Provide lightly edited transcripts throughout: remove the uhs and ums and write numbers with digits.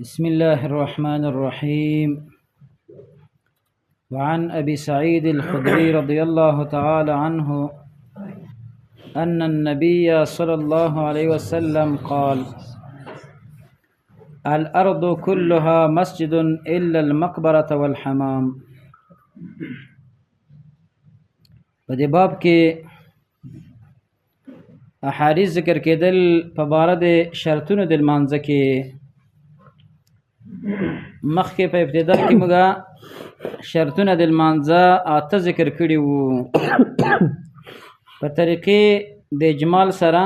بسم الله الرحمن الرحيم. وعن أبي سعيد الخدري رضي الله تعالى عنه أن النبي صلى الله عليه وسلم قال: الأرض كلها مسجد إلا المقبرة والحمام. په دې باب کې احادیث ذکر کېدل په باره د شرطونو د لمانځه کې. مخکې په ابتدا کې موږ شرطونه د لمانځه اته ذکر کړي وو په طریقې د اجمال سره.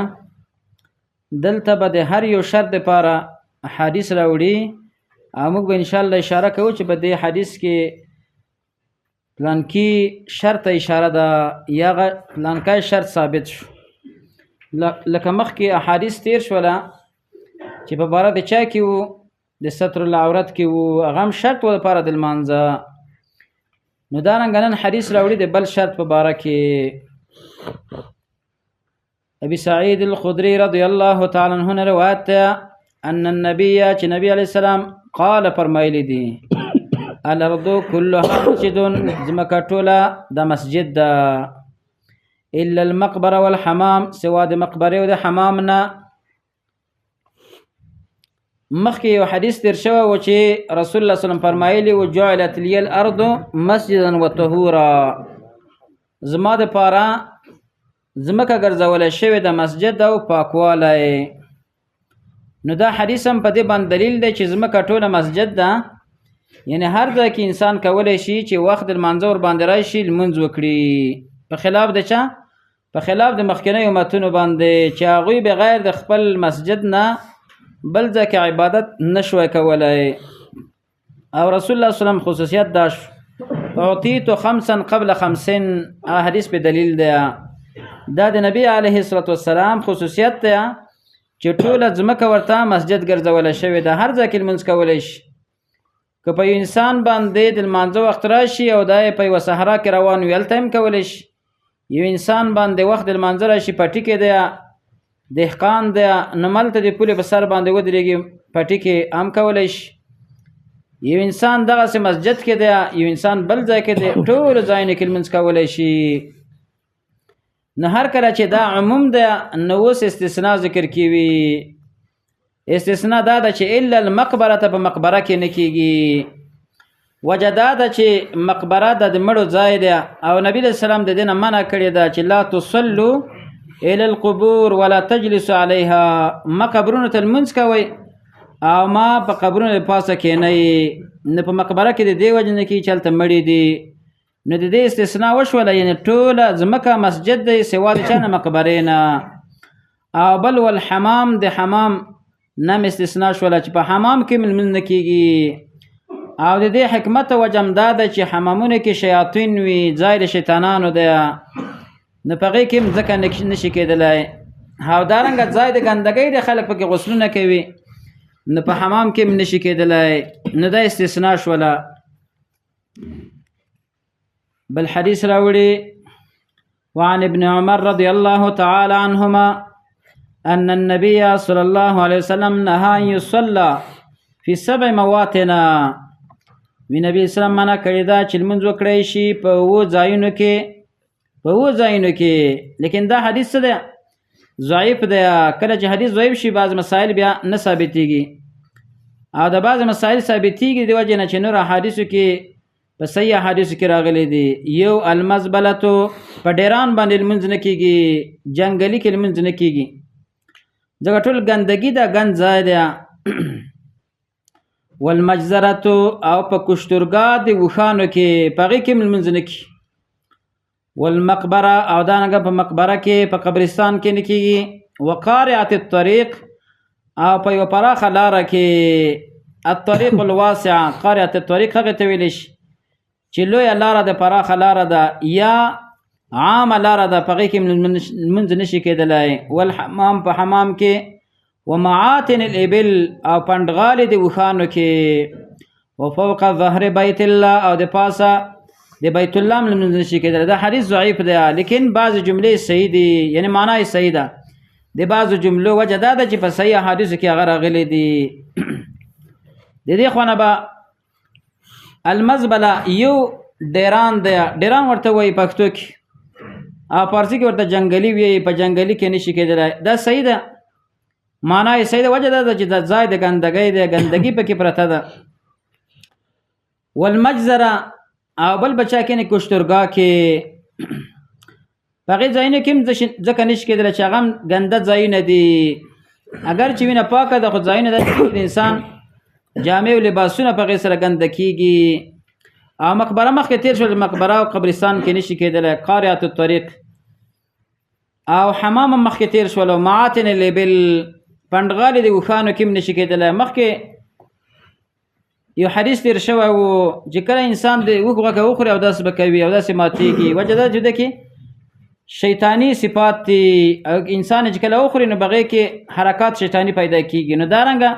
دلته به د هر یو شرط لپاره حدیث راوړي او موږ به ان شاء الله اشاره کوو چې په دې حدیث کې پلانکی شرط اشاره ده یا پلانکی شرط ثابت شو. لکه مخکې احادیث تیر شوله چې په باره د چا کې وو، د ستر العورت کې وو، هغه هم شرط و لپاره د لمانځه. نو دارنګه نن حدیث راوړي د بل شرط په باره کې. ابي سعید الخدري رضی الله تعالی عنہ روایت ده ان النبي چې نبی علیہ السلام قال فرمایلی دي: الارض كلها مسجد، زمکه ټوله د مسجد ده، الا المقبره والحمام، سوا د مقبره او د حمام نه. مخکې یو حدیث تیر شوی و چې رسول الله صلی الله علیه وسلم فرمایلی و: جعلت لي الارض مسجدا وطهورا، زما د پاره زمکه ګرځولې شوې د مسجد او پاکوالی. نو دا حدیث هم په دې باندې دلیل دی چې زمکه ټوله مسجد ده، یعنی هر ځای کې انسان کولی شي چې وخت د لمانځه ور باندې راشي لمونځ وکړي، په خلاف د چا؟ په خلاف د مخکینیو امتونو باندې چې هغوی بغیر د خپل مسجد نه بل ځای کې عبادت نشوی کولی. او رسول الله صلی الله علیه وسلم خصوصیت دا شو: اعطیت خمسا قبل خمسین، حدیث په دلیل دی. دا د نبی علیه الصلاة والسلام خصوصیت دی چې ټوله ځمکه ورته مسجد ګرځولی شوې ده، هر ځای کې لمونځ کولی شي. که په یو انسان باندې د لمانځه وخت راشي او دا یې په یوه صحرا کې روان وي هلته هم کولی شي. یو انسان باندې وخت د لمانځه راشي پټي کې دی، دهقان دی، نو ملته د پولې په سر باندې ودرېږي پټي کې هم کولی شي. یو انسان دغسې مسجد کې دی، یو انسان بل ځای کې دی، ټولو ځایونو کې لمونځ کولی شي. نو هر کله چې دا عموم دی نو اوس استثناء ذکر کیوي. استثناء دا ده چې الا المقبره ته په مقبره کې نه کیږي. وجه دا ده چې مقبره د مړو ځای دی او نبی علیہ السلام د دې نه منع کړې ده چې لا تصلوا الى القبور ولا تجلسوا عليها، ما قبرونو ته لمونځ کوئ او ما په قبرونو د پاسه کښېنئ. نه په مقبره کې د دې وجې نه کیږي چې هلته مړي دي. نو د دې استثناء وشوله، یعنې ټوله ځمکه مسجد دی سوا د چا نه مقبرې نه. او بل والحمام، د حمام نم استثناء شوله چې په حمام کې لمونځ نه کیږي. او د دې حکمت او وجه هم دا ده چې حمامونو کې شیاطین وي، ځای د شیطانانو دی، نو په هغې کې هم ځکه نشي کېدلی. او دارنګه ځای د ګندګۍ د خلک پکې غسلونه کوي، نو په حمام کې هم نشي کېدلی. نو دا استثناء شوله. بل حدیث راوړي: وعن ابن عمر رضی الله تعالی عنهما ان النبي صلی الله علیه وسلم نهى ان يصلى في 7 مواطن. وی نبی اسلام منع کړی دا چې لمونځ وکړی شي په 7 ځایونو کې، په 7 ځایونو کې. لیکن دا حدیث څه دی؟ ضعیف دی. کله چې حدیث ضعیف شي بعض مسائل بیا نه ثابتېږي، او د بعض مسائل ثابتېږي د وجې نه چې نور احادیثو کې په صحیح احادیثو کې راغلی دي. یو المزبلتو، په ډیران باندې لمونځ نه کېږي، جنګلي کې لمونځ نه کېږي، ځکه ټول ګندګي ده، ګند ځای دی. والمجزرتو، او په کشترګاه د وښانو کې په هغې کې لمونځ نه کېږي. والمقبره، او دارنګه په مقبره کې په قبرستان کې نه کېږي. وقارعة الطریق، او په یوه پراخه لاره کې، الطریق الواسعه، قارعة الطریق هغې ته ویلی شي چې لویه لاره ده، پراخه لاره ده، یا عامه لاره ده، په هغې کې لمونځ نشي کېدلی. والحمام، په حمام کې. ومعاطن الابل، او پنډغالې د وښانو کې. وفوق ظهر بیت الله، او د پاسه د بیت الله هم لمونځ نشي کېدلی. دا حدیث ضعیف دی، لیکن بعضې جملې صحیح دي، یعنې معنا یې صحیح ده. د بعضو جملو وجه دا ده چې په صحیح احادیثو کې هغه راغلي دي. د دې خونه به المزبله یو ډیران دی، ډیران ورته وایي پښتو کې، او فارسی کې ورته جنگلی وي، په جنگلی کې نشي کېدلی. دا صحیح ده، معنا یې صحیح ده. وجه دا ده چې د ځای د ګندګۍ دی، ګندګي پکې پرته ده. والمجزره او بل بچا کې نه کوشترګا کې پغې ځایونه کې ځکه نشي کېدلی چې هغه ګنده ځایونه دي. اگر چې وینه پاکه ده خو ځایونه ده انسان جامع او لباسونه پغې سره ګنده کېږي. او مقبره مخکې تیر شول، مقبره او قبرستان کې نشي کېدلی. قاریات الطریق او حمام مخکې تیر شول. او معاتن الابل پندغالي د وخانو کې نشي کېدلی. مخکې یو حدیث تیر شوی و چې کله انسان د وخ غوښه وخوري او داسې به کوي او داسې ماتېږي. وجه دا جده کې شیطانی صفات دي، او انسان چې کله وخوري نو بغې کې حرکات شیطانی پیدا کېږي. نو دارنګه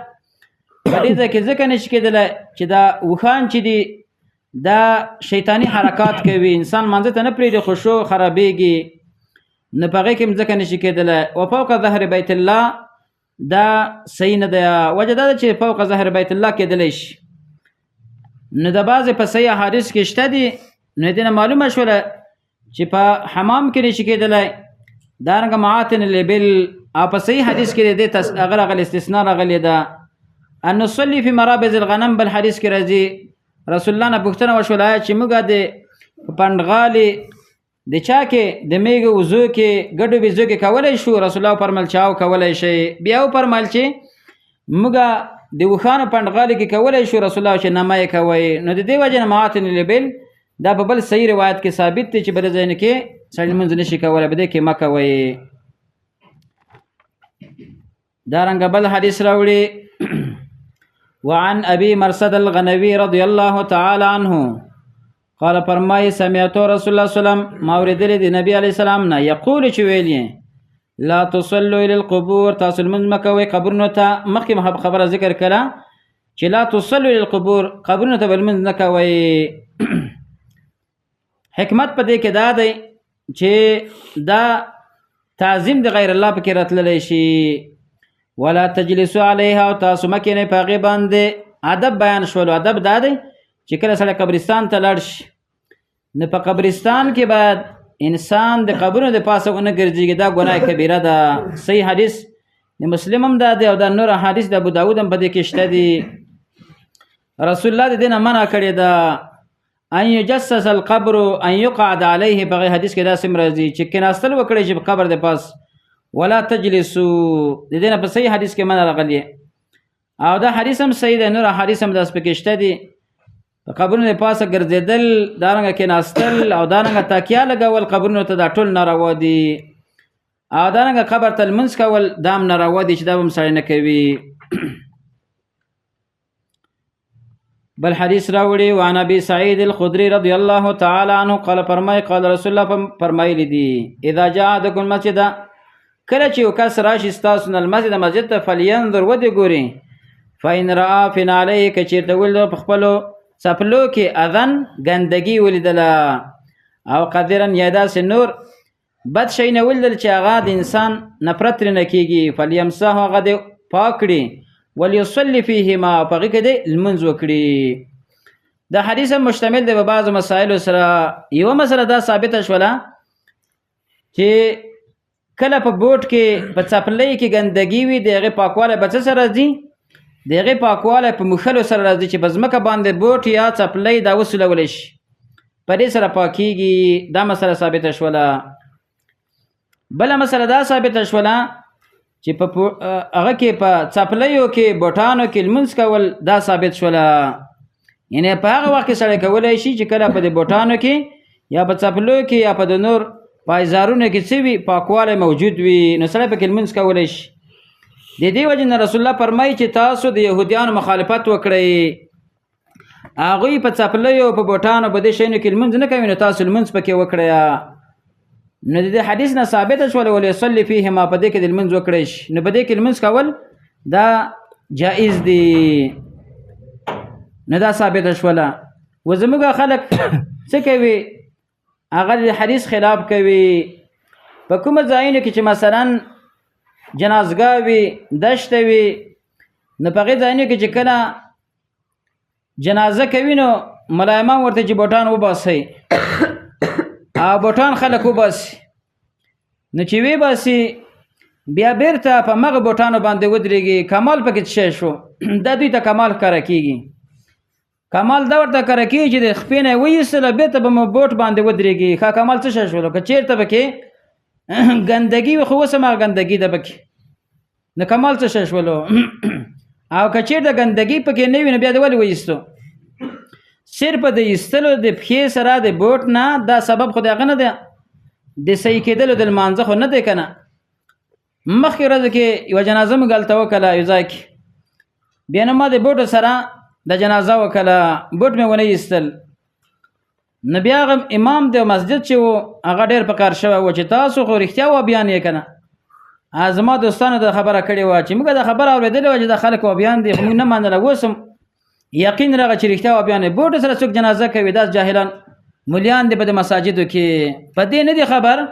په دې ځای کې ځکه نشي کېدلی چې دا وخان چې دي دا شیطانی حرکات کوي، انسان مانځه ته نه پرېږدي، خشوع خرابېږي. نو په هغې کې هم ځکه نشي کېدلی. و فوق ظهر بیت الله دا صحیح نه ده. وجه دا ده چې فوق ظهر بیت الله کېدلی شي. نو د بعضې په صحیح احادیث کې شته دي. نو دې نه معلومه شوله چې په حمام کې نشي کېدلی. دارنګه معاتن الابل او په صحیح حدیث کې دې هغه راغلی استثنا راغلی ده. ان نصلي فی مرابض الغنم بل حدیث کې راځي رسول الله نه پوښتنه وشوله چې موږ د پنډغالي د چا کې د میږه وضو کې ګډو وضو کې کولی شو؟ رسول الله فرمایل چې او کولی شي. بیا وفرمایل چې موږ د وخانو پنډغالي کې کولی شو؟ رسول الله چې نه مه یې کوئ. نو د دې وجې نه معاتن الابل دا په بل صحیح روایت کې ثابت دی چې بل ځایونه کې سړی لمونځ نشي کولی، په دې کې مه کوئ. دارنګه بل حدیث راوړي وعن ابي مرصد الغنوي رضي الله تعالى عنه قال فرمای سمعت رسول الله صلی الله علیه وسلم ما اوریدل دی نبی علیہ السلام نه یقول چې ویلی لا تصلوا الى القبور، تاسو لمونځ مه کوئ قبرونو ته. مخکې خبره ذکر کړه چې لا تصلوا الى القبور، قبرونو ته به لمونځ نه کوئ. حکمت په دې کې دا دی چې دا تعظیم د غیر الله پکې راتللی شي. ولا تجلسوا علیها، او تاسو مه کښېنئ په هغې باندې. ادب بیان شولو. ادب دا دی چې کله سړی قبرستان ته لاړ شي نو په قبرستان کې باید انسان د قبرونو د پاسه ونه ګرځېږي. دا ګناه کبیره ده. صحیح حدیث د مسلم هم دا دی او دا نور حدیث د ابو داود هم په دې کې شته دي. رسول الله د دې نه منع کړې ده ان یجسس القبر ان یقعد علیه. په حدیث کې داسې راځي چې کېناستل وکړئ چې په قبر د پاس. ولا تجلسوا د دې نه په صحیح حدیث کې منع راغلی او دا حدیث هم صحیح دی. نور حدیث هم داسې پکې شته دي. په قبرونو د پاسه ګرځېدل، دارنګه کېناستل او دارنګه تکیه لګول قبرونو ته دا ټول ناروا دي. او دارنګه قبر ته لمونځ کول دا هم ناروا دي چې دا به هم سړی نه کوي. بل حدیث راوړي وعن ابي سعيد الخدري رضي الله تعالى عنه قال فرمای قال رسول الله فرمایلی دي اذا جاء احدكم المسجد، کله چې یو کس راشي ستاسو نه المسجد مسجد ته فلینظر ودې ګوري فإن رأى في نعلیه، که چېرته ولید په خپلو څپلو کې اذن ګندګي ولیدله او قدرن یا داسې نور بد شی نه ولیدل چې هغه د انسان نفرت ترېنه کېږي فلیمسحه، هغه دې پاک کړي ولیصلي فیهما، په هغې کې دې لمونځ وکړي. دا حدیث هم مشتمل دی په بعضو مسایلو سره. یوه مسله دا ثابته شوله چې کله په بوټ کې په څپلۍ کې ګندګي وي د هغې پاکوالی به څه سره راځي؟ د هغې پاکوالی په مښلو سره راځي چې په ځمکه باندې بوټ یا څپلۍ دا وسولولی شي، په دې سره پاکیږي. دا مسله ثابته شوله. بله مسله دا ثابته شوله چې په هغه کې په څپلیو کې بوټانو کې لمونځ کول دا ثابت شوله. یعنې په هغه وخت کې سړی کولی شي چې کله په دې بوټانو کې یا په څپلو کې یا په د نور پایزارونو کې څه وي پاکوالی موجود وي نو سړی پکې لمونځ کولی شي. د دې وجې نه رسول الله فرمایي چې تاسو د یهودیانو مخالفت وکړئ، هغوی په څپلیو په بوټانو په دې شیانو کې لمونځ نه کوي نو تاسو لمونځ پکې وکړئ. نو د دې حدیث نه ثابته شوله ولیصلي فیهما، په دې کې د لمونځ وکړی شي. نو په دې کې لمونځ کول دا جایز دی. نو دا ثابته شوله. و زموږ خلک څه کوي؟ هغه د حدیث خلاف کوي. په کومه ځایونو کې چې مثلا جنازګاه وي، دشته وي، نو په هغې ځایونو کې چې کله جنازه کوي نو ملایمان ورته چې بوټان وباسي او بوټان خلک وباسي نو چې وی باسي بیا بیرته په مغه بوټانو باندې ودرېږي کمال پکې څه شو دا دوی ته کمال کار کیږي کمال دا ورته کار کیږي چې د خپینه وېسله بیرته به مو بوټ باندې ودرېږي ښه کمال څه شو که چیرته پکې ګندګي خو وسمه ګندګي ده پکې نو کمال څه شولو او که چیرته ګندګي پکې نه وي نو بیا د ولې وېستو صرف د ایستلو د پښې سره د بوټ نه دا سبب خو دغه نه ده د صحیح کېدلو د لمانځه خو نه دی که نه مخکې ورځ کې یوه جنازه مې هلته وکړله یو ځای کې بیا نو ما د بوټو سره د جنازه وکړله بوټ مې ونه ایستل نو بیا هغه امام د مسجد چې و هغه ډېر په کار شوی و چې تاسو خو رښتیا وابیان یې که نه زما دوستانو د خبره کړې وه چې موږ د خبره اورېدلې وه چې د خلک وابیان دي خو موږ نه منله اوس هم یقین راغی چې رښتیا وابیان یې بوټو سره څوک جنازه کوي داس جاهلان مولیان دي په د مساجدو کې په دې نه دي خبر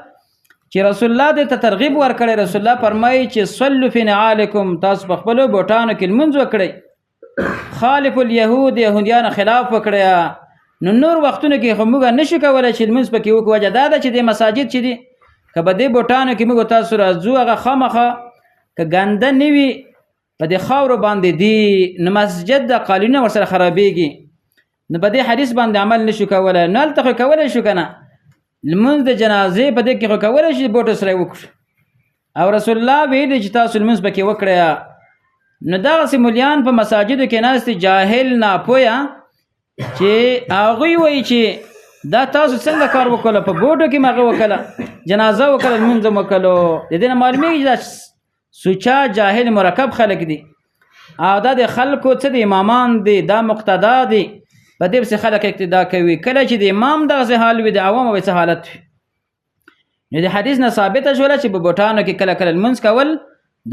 چې رسول الله دې ته ترغیب ورکړی رسول الله فرمایي چې صلوا فی نعالکم تاسو په خپلو بوټانو کې لمونځ وکړئ خالف الیهود یهودیانو خلاف وکړئ نو نور وختونو کې خو موږ نشو کولی چې لمونځ پکې وکړو وجه دا ده چې د مساجد چې دي که په دې بوټانو کې موږ تاسو راځو هغه خامخا که ګنده نه وي په دې خاورو باندې دي نو مسجد د قالینونه ورسره خرابېږي نو په دې حدیث باندې عمل نشو کولی نو هلته خو کولی شو که نه لمونځ د جنازې په دې کې خو کولی شي بوټو سره یې وکړو او رسول الله ویلي چې تاسو لمونځ پکې وکړئ نو دغسې مولیان په مساجدو کې ناستې جاهل ناپویه چې هغوی وایي چې دا تاسو څنګه کار وکړه په بوټو کې مغه وکړه جنازه وکړه لمونځ وکړو د دې نه معلومیږي چې دا سوچا جاهل مرکب خلک دي او دا د خلکو څه د امامان دي دا مقتدا دي په دې پسې خلک اقتدا کوي کله چې د امام دغسې حال وي د عوامو به څه حالت وي نو د حدیث نه ثابته شوله چې په بوټانو کې کله کله لمونځ کول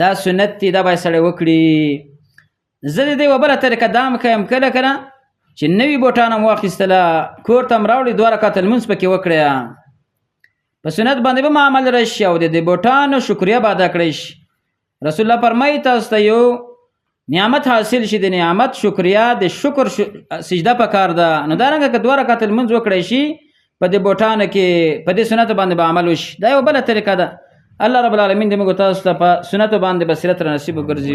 دا سنت دي دا باید سړی وکړي زه د دې یوه بله طریقه دا هم کوم کله کله چې نوي بوټان هم واخیستله کور ته هم راوړي 2 رکعته لمونځ پکې وکړی په سنت باندې به عمل راشي او د دې بوټانو شکریه به ادا کړی شي رسول الله فرمایي تاسو ته یو نعمت حاصل شي د نعمت شکریه د شکر سجده پکار ده نو دارنګه که 2 رکعته لمونځ وکړی شي په دې بوټانو کې په دې سنت باندې به عمل وشي دا یوه بله طریقه ده الله رب العالمین دې موږ تاسو ته په سنتو باندې بصیرت را نصیب وګرځوي